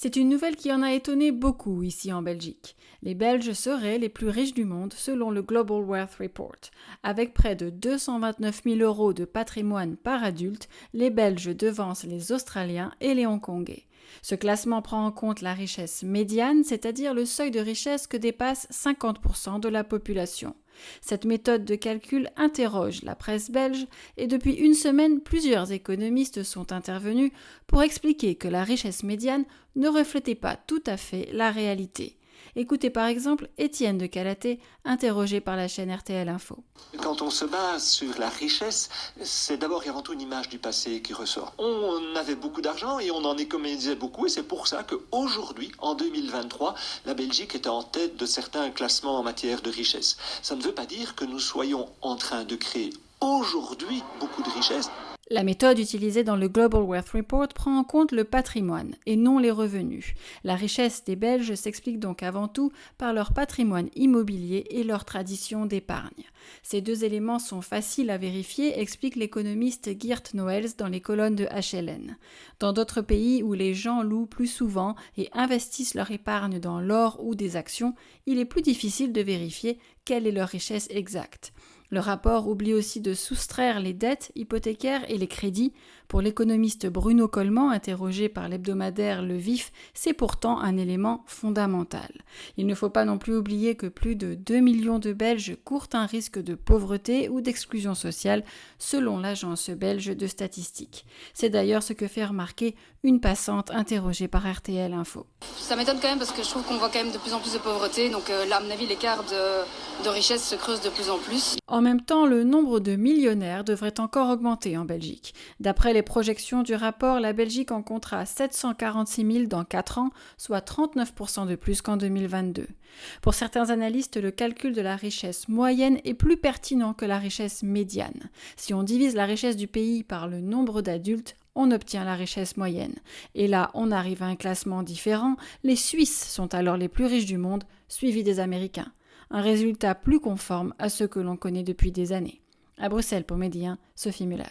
C'est une nouvelle qui en a étonné beaucoup ici en Belgique. Les Belges seraient les plus riches du monde selon le Global Wealth Report. Avec près de 229 000 € de patrimoine par adulte, les Belges devancent les Australiens et les Hongkongais. Ce classement prend en compte la richesse médiane, c'est-à-dire le seuil de richesse que dépasse 50% de la population. Cette méthode de calcul interroge la presse belge et depuis une semaine, plusieurs économistes sont intervenus pour expliquer que la richesse médiane ne reflétait pas tout à fait la réalité. Écoutez par exemple Étienne de Calaté, interrogé par la chaîne RTL Info. Quand on se base sur la richesse, c'est d'abord et avant tout une image du passé qui ressort. On avait beaucoup d'argent et on en économisait beaucoup et c'est pour ça qu'aujourd'hui, en 2023, la Belgique est en tête de certains classements en matière de richesse. Ça ne veut pas dire que nous soyons en train de créer aujourd'hui beaucoup de richesses. La méthode utilisée dans le Global Wealth Report prend en compte le patrimoine et non les revenus. La richesse des Belges s'explique donc avant tout par leur patrimoine immobilier et leur tradition d'épargne. Ces deux éléments sont faciles à vérifier, explique l'économiste Geert Noëls dans les colonnes de HLN. Dans d'autres pays où les gens louent plus souvent et investissent leur épargne dans l'or ou des actions, il est plus difficile de vérifier quelle est leur richesse exacte. Le rapport oublie aussi de soustraire les dettes hypothécaires et les crédits. Pour l'économiste Bruno Coleman, interrogé par l'hebdomadaire Le Vif, c'est pourtant un élément fondamental. Il ne faut pas non plus oublier que plus de 2 millions de Belges courent un risque de pauvreté ou d'exclusion sociale, selon l'agence belge de statistiques. C'est d'ailleurs ce que fait remarquer une passante interrogée par RTL Info. Ça m'étonne quand même parce que je trouve qu'on voit quand même de plus en plus de pauvreté, donc là, à mon avis, l'écart de richesse se creuse de plus en plus. En même temps, le nombre de millionnaires devrait encore augmenter en Belgique. D'après les projections du rapport, la Belgique en comptera 746 000 dans 4 ans, soit 39% de plus qu'en 2022. Pour certains analystes, le calcul de la richesse moyenne est plus pertinent que la richesse médiane. Si on divise la richesse du pays par le nombre d'adultes, on obtient la richesse moyenne. Et là, on arrive à un classement différent. Les Suisses sont alors les plus riches du monde, suivis des Américains. Un résultat plus conforme à ce que l'on connaît depuis des années. À Bruxelles pour Média 1, Sophie Muller.